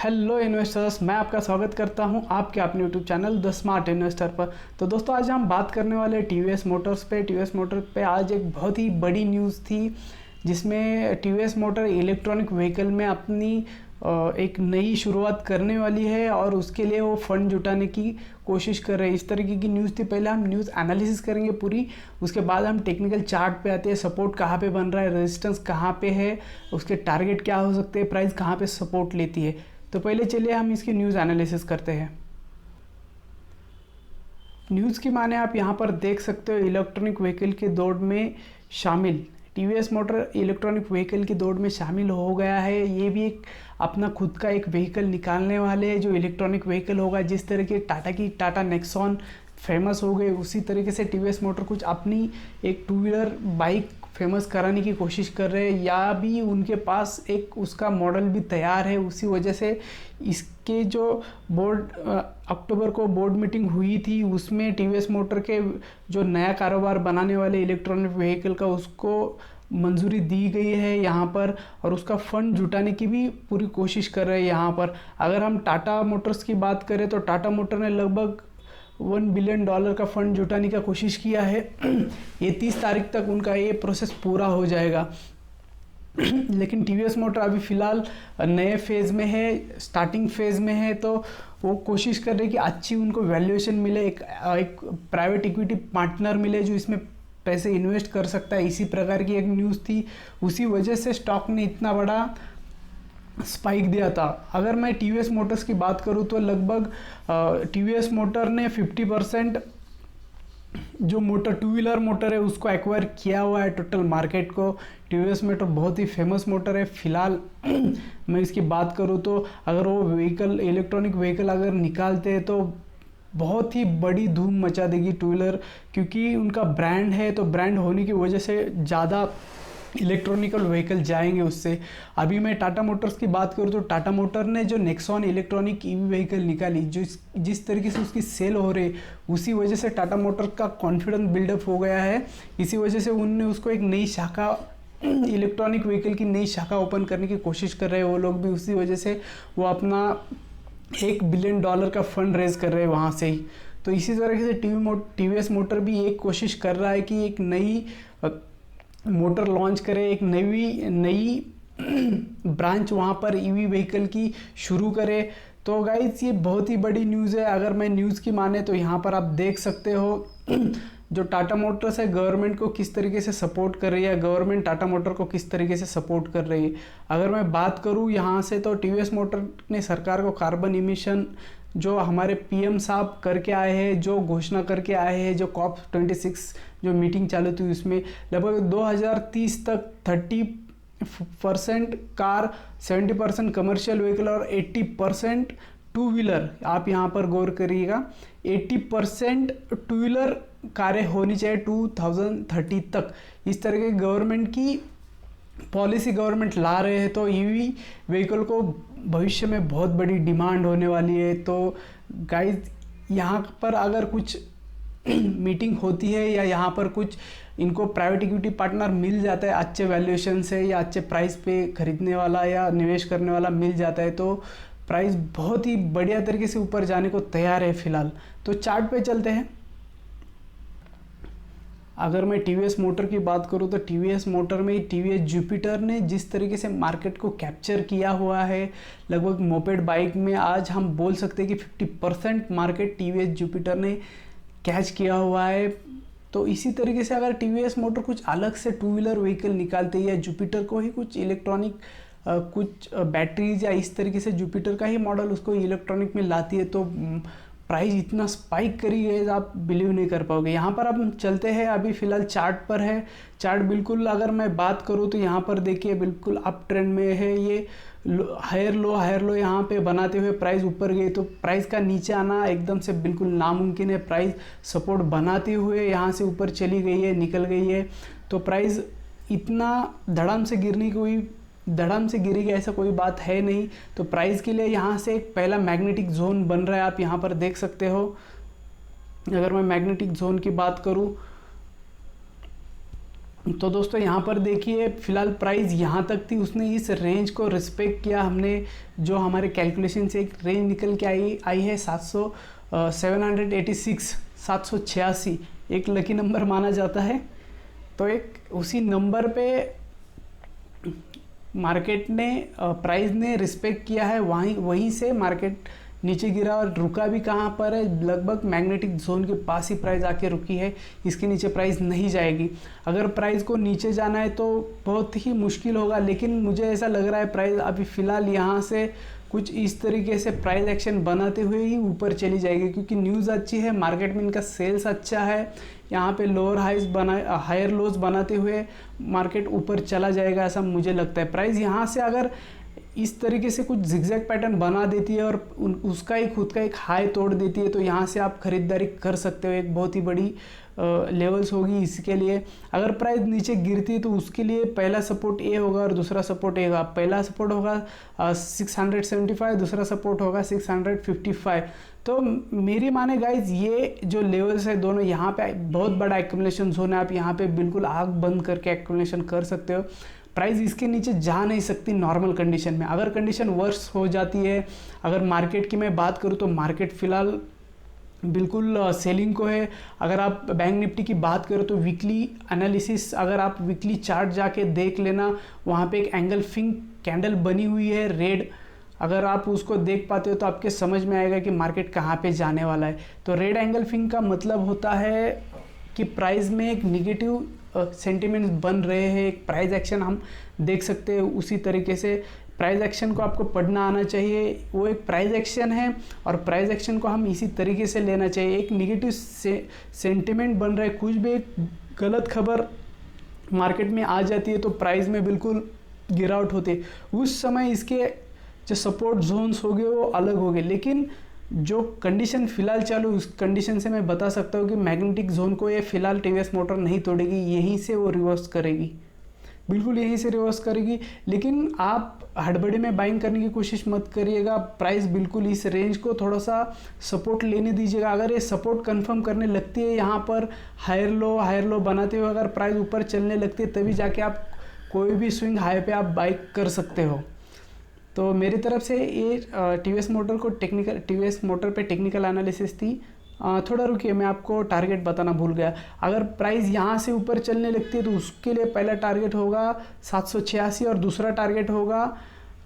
Hello investors, मैं आपका स्वागत करता हूं आपके अपने YouTube channel the smart investor पर। तो दोस्तों, आज हम बात करने वाले टीवीएस मोटर्स पे। टीवीएस मोटर पे आज एक बहुत ही बड़ी न्यूज़ थी, जिसमें टीवीएस मोटर इलेक्ट्रॉनिक व्हीकल में अपनी एक नई शुरुआत करने वाली है और उसके लिए वो फंड जुटाने की कोशिश कर रहे हैं। इस तरीके की न्यूज़ थी। पहले हम न्यूज़ एनालिसिस करेंगे पूरी, उसके बाद हम टेक्निकल चार्ट पे आते हैं। सपोर्ट कहाँ पे बन रहा है, रेजिस्टेंस कहाँ पे है, उसके टारगेट क्या हो सकते हैं, प्राइस कहाँ पे सपोर्ट लेती है। तो पहले चलिए हम इसकी न्यूज़ एनालिसिस करते हैं। न्यूज़ की माने आप यहाँ पर देख सकते हो, इलेक्ट्रॉनिक व्हीकल की दौड़ में शामिल टीवीएस मोटर इलेक्ट्रॉनिक व्हीकल की दौड़ में शामिल हो गया है। ये भी एक अपना खुद का एक व्हीकल निकालने वाले हैं जो इलेक्ट्रॉनिक व्हीकल होगा। जिस तरह की टाटा नेक्सॉन फेमस हो गए, उसी तरीके से टीवीएस मोटर कुछ अपनी एक टू व्हीलर बाइक फेमस कराने की कोशिश कर रहे हैं, या भी उनके पास एक उसका मॉडल भी तैयार है। उसी वजह से इसके जो अक्टूबर को बोर्ड मीटिंग हुई थी, उसमें टीवीएस मोटर के जो नया कारोबार बनाने वाले इलेक्ट्रॉनिक व्हीकल का उसको मंजूरी दी गई है यहाँ पर, और उसका फंड जुटाने की भी पूरी कोशिश कर रहे हैं यहाँ पर। अगर हम टाटा मोटर्स की बात करें तो टाटा मोटर ने लगभग $1 बिलियन का फंड जुटाने का कोशिश किया है। ये 30 तारीख तक उनका ये प्रोसेस पूरा हो जाएगा। लेकिन टीवीएस मोटर अभी फ़िलहाल नए फेज़ में है, स्टार्टिंग फेज़ में है। तो वो कोशिश कर रहे हैं कि अच्छी उनको वैल्यूएशन मिले, एक प्राइवेट इक्विटी पार्टनर मिले जो इसमें पैसे इन्वेस्ट कर सकता है। इसी प्रकार की एक न्यूज़ थी, उसी वजह से स्टॉक ने इतना बड़ा स्पाइक दिया था। अगर मैं टीवीएस मोटर्स की बात करूं तो लगभग टीवीएस मोटर ने 50% जो मोटर टू व्हीलर मोटर है उसको एक्वायर किया हुआ है टोटल मार्केट को। टीवीएस मोटर बहुत ही फेमस मोटर है। फिलहाल मैं इसकी बात करूं तो अगर वो व्हीकल इलेक्ट्रॉनिक व्हीकल अगर निकालते हैं तो बहुत ही बड़ी धूम मचा देगी टू व्हीलर, क्योंकि उनका ब्रांड है। तो ब्रांड होने की वजह से ज़्यादा इलेक्ट्रॉनिकल व्हीकल जाएंगे उससे। अभी मैं टाटा मोटर्स की बात करूँ तो टाटा मोटर ने जो नेक्सॉन इलेक्ट्रॉनिक ईवी व्हीकल निकाली, जो जिस तरीके से उसकी सेल हो रही, उसी वजह से टाटा मोटर का कॉन्फिडेंस बिल्डअप हो गया है। इसी वजह से उनने उसको एक नई शाखा, इलेक्ट्रॉनिक व्हीकल की नई शाखा ओपन करने की कोशिश कर रहे हैं वो लोग भी। उसी वजह से वो अपना $1 बिलियन का फंड रेज कर रहे हैं वहाँ से ही। तो इसी तरीके से टीवीएस मोटर भी एक कोशिश कर रहा है कि एक नई मोटर लॉन्च करे, एक नई ब्रांच वहाँ पर ईवी व्हीकल की शुरू करे। तो गाइस, ये बहुत ही बड़ी न्यूज़ है। अगर मैं न्यूज़ की माने तो यहाँ पर आप देख सकते हो जो टाटा मोटर्स है गवर्नमेंट को किस तरीके से सपोर्ट कर रही है, गवर्नमेंट टाटा मोटर को किस तरीके से सपोर्ट कर रही है। अगर मैं बात करूँ यहाँ से तो टीवीएस मोटर ने सरकार को कार्बन इमिशन जो हमारे पीएम साहब करके आए हैं, जो घोषणा करके आए हैं, जो COP26 जो मीटिंग चालू थी उसमें लगभग 2030 तक 30% कार, 70% कमर्शियल व्हीकल और 80% टू व्हीलर, आप यहाँ पर गौर करिएगा, 80% टू व्हीलर कारें होनी चाहिए 2030 तक। इस तरह के गवर्नमेंट की पॉलिसी गवर्नमेंट ला रहे हैं। तो ईवी व्हीकल को भविष्य में बहुत बड़ी डिमांड होने वाली है। तो गाइस, यहाँ पर अगर कुछ मीटिंग होती है या यहाँ पर कुछ इनको प्राइवेट इक्विटी पार्टनर मिल जाता है अच्छे वैल्यूएशन से, या अच्छे प्राइस पे खरीदने वाला या निवेश करने वाला मिल जाता है, तो प्राइस बहुत ही बढ़िया तरीके से ऊपर जाने को तैयार है फिलहाल। तो चार्ट पे चलते हैं। अगर मैं टीवीएस मोटर की बात करूं तो टीवीएस मोटर में टीवीएस जुपिटर ने जिस तरीके से मार्केट को कैप्चर किया हुआ है, लगभग मोपेड बाइक में आज हम बोल सकते हैं कि 50% मार्केट टीवीएस जुपिटर ने कैच किया हुआ है। तो इसी तरीके से अगर टीवीएस मोटर कुछ अलग से टू व्हीलर व्हीकल निकालते हैं या जुपिटर को ही कुछ इलेक्ट्रॉनिक कुछ बैटरीज या इस तरीके से जुपिटर का ही मॉडल उसको इलेक्ट्रॉनिक में लाती है, तो प्राइस इतना स्पाइक करी है आप बिलीव नहीं कर पाओगे। यहाँ पर अब हम चलते हैं, अभी फ़िलहाल चार्ट पर है। चार्ट बिल्कुल अगर मैं बात करूँ तो यहाँ पर देखिए बिल्कुल अप ट्रेंड में है। ये हायर लो यहाँ पे बनाते हुए प्राइस ऊपर गई, तो प्राइस का नीचे आना एकदम से बिल्कुल नामुमकिन है। प्राइस सपोर्ट बनाते हुए यहाँ से ऊपर चली गई है, निकल गई है। तो प्राइस इतना धड़म से गिरेगी ऐसा कोई बात है नहीं। तो प्राइस के लिए यहाँ से एक पहला मैग्नेटिक जोन बन रहा है, आप यहाँ पर देख सकते हो। अगर मैं मैग्नेटिक जोन की बात करूँ तो दोस्तों यहाँ पर देखिए फ़िलहाल प्राइस यहाँ तक थी, उसने इस रेंज को रिस्पेक्ट किया। हमने जो हमारे कैलकुलेशन से एक रेंज निकल के आई है 786 786 एक लकी नंबर माना जाता है। तो एक उसी नंबर पे मार्केट ने प्राइस ने रिस्पेक्ट किया है, वहीं से मार्केट नीचे गिरा और रुका भी कहाँ पर है, लगभग मैग्नेटिक जोन के पास ही प्राइस आके रुकी है। इसके नीचे प्राइस नहीं जाएगी। अगर प्राइस को नीचे जाना है तो बहुत ही मुश्किल होगा, लेकिन मुझे ऐसा लग रहा है प्राइस अभी फ़िलहाल यहाँ से कुछ इस तरीके से प्राइस एक्शन बनाते हुए ही ऊपर चली जाएगी, क्योंकि न्यूज़ अच्छी है, मार्केट में इनका सेल्स अच्छा है। यहाँ पे लोअर हायर लोज बनाते हुए मार्केट ऊपर चला जाएगा, ऐसा मुझे लगता है। प्राइस यहाँ से अगर इस तरीके से कुछ जिगजैग पैटर्न बना देती है और उसका ही खुद का एक हाई तोड़ देती है, तो यहाँ से आप खरीदारी कर सकते हो। एक बहुत ही बड़ी लेवल्स होगी इसके लिए। अगर प्राइस नीचे गिरती है तो उसके लिए पहला सपोर्ट ए होगा और दूसरा सपोर्ट ए होगा। पहला सपोर्ट होगा 675, दूसरा सपोर्ट होगा 655। तो मेरी माने गाइज ये जो लेवल्स है दोनों, यहाँ पे बहुत बड़ा एक्यूमुलेशन जोन है। आप यहाँ पे बिल्कुल आँख बंद करके एक्यूमुलेशन कर सकते हो। प्राइस इसके नीचे जा नहीं सकती नॉर्मल कंडीशन में। अगर कंडीशन वर्स हो जाती है, अगर मार्केट की मैं बात करूँ तो मार्केट फ़िलहाल बिल्कुल सेलिंग को है। अगर आप बैंक निफ्टी की बात करो तो वीकली एनालिसिस, अगर आप वीकली चार्ट जाके देख लेना, वहाँ पे एक एंगल्फिंग कैंडल बनी हुई है रेड। अगर आप उसको देख पाते हो तो आपके समझ में आएगा कि मार्केट कहाँ पे जाने वाला है। तो रेड एंगल्फिंग का मतलब होता है कि प्राइस में एक निगेटिव सेंटिमेंट्स बन रहे हैं, एक प्राइस एक्शन हम देख सकते हैं। उसी तरीके से प्राइस एक्शन को आपको पढ़ना आना चाहिए। वो एक प्राइस एक्शन है और प्राइस एक्शन को हम इसी तरीके से लेना चाहिए। एक निगेटिव सेंटिमेंट बन रहा है, कुछ भी एक गलत खबर मार्केट में आ जाती है तो प्राइस में बिल्कुल गिरावट होती है। उस समय इसके जो सपोर्ट जोन्स हो गए वो अलग हो गए, लेकिन जो कंडीशन फ़िलहाल चालू उस कंडीशन से मैं बता सकता हूँ कि मैग्नेटिक जोन को ये फ़िलहाल टीवीएस मोटर नहीं तोड़ेगी, यहीं से वो रिवर्स करेगी, बिल्कुल यहीं से रिवर्स करेगी। लेकिन आप हड़बड़ी में बाइंग करने की कोशिश मत करिएगा। प्राइस बिल्कुल इस रेंज को थोड़ा सा सपोर्ट लेने दीजिएगा। अगर ये सपोर्ट कंफर्म करने लगती है, यहाँ पर हायर लो बनाते हुए अगर प्राइस ऊपर चलने लगती है, तभी जाके आप कोई भी स्विंग हाई पे आप बाइक कर सकते हो। तो मेरी तरफ से ये टीवीएस मोटर पे टेक्निकल एनालिसिस थी। थोड़ा रुकिए, मैं आपको टारगेट बताना भूल गया। अगर प्राइस यहाँ से ऊपर चलने लगती है तो उसके लिए पहला टारगेट होगा 786 और दूसरा टारगेट होगा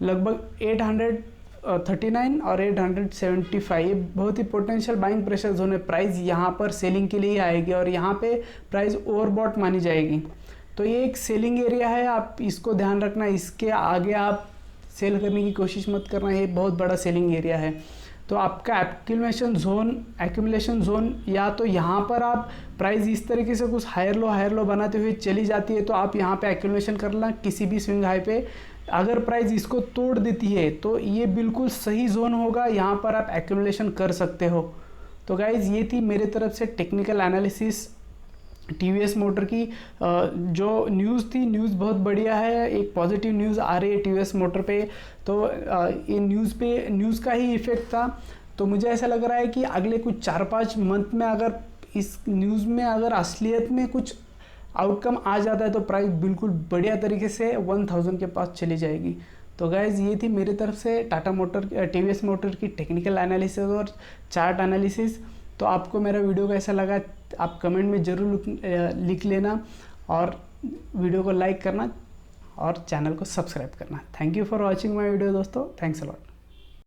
लगभग 839 और 875। ये बहुत ही पोटेंशियल बाइंग प्रेशर जोन है। प्राइस यहाँ पर सेलिंग के लिए आएगी और यहाँ पे प्राइस ओवरबॉट मानी जाएगी। तो ये एक सेलिंग एरिया है, आप इसको ध्यान रखना। इसके आगे आप सेल करने की कोशिश मत करना, ये बहुत बड़ा सेलिंग एरिया है। तो आपका एक्यूमुलेशन जोन या तो यहाँ पर आप प्राइस इस तरीके से कुछ हायर लो बनाते हुए चली जाती है तो आप यहाँ पे एक्यूमुलेशन करना किसी भी स्विंग हाई पे। अगर प्राइस इसको तोड़ देती है तो ये बिल्कुल सही जोन होगा, यहाँ पर आप एक्यूमुलेशन कर सकते हो। तो गाइज़ ये थी मेरे तरफ से टेक्निकल एनालिसिस टीवीएस मोटर की। जो न्यूज़ थी, न्यूज़ बहुत बढ़िया है, एक पॉजिटिव न्यूज़ आ रही है टीवीएस मोटर पे। तो ये न्यूज़ का ही इफ़ेक्ट था। तो मुझे ऐसा लग रहा है कि अगले कुछ 4-5 मंथ में अगर इस न्यूज़ में अगर असलियत में कुछ आउटकम आ जाता है तो प्राइस बिल्कुल बढ़िया तरीके से 1000 के पास चली जाएगी। तो गाइज़ ये थी मेरी तरफ से टीवीएस मोटर की टेक्निकल एनालिसिस और चार्ट एनालिसिस। तो आपको मेरा वीडियो कैसा लगा आप कमेंट में ज़रूर लिख लेना और वीडियो को लाइक करना और चैनल को सब्सक्राइब करना। Thank you for watching my video दोस्तों, थैंक्स अ लॉट।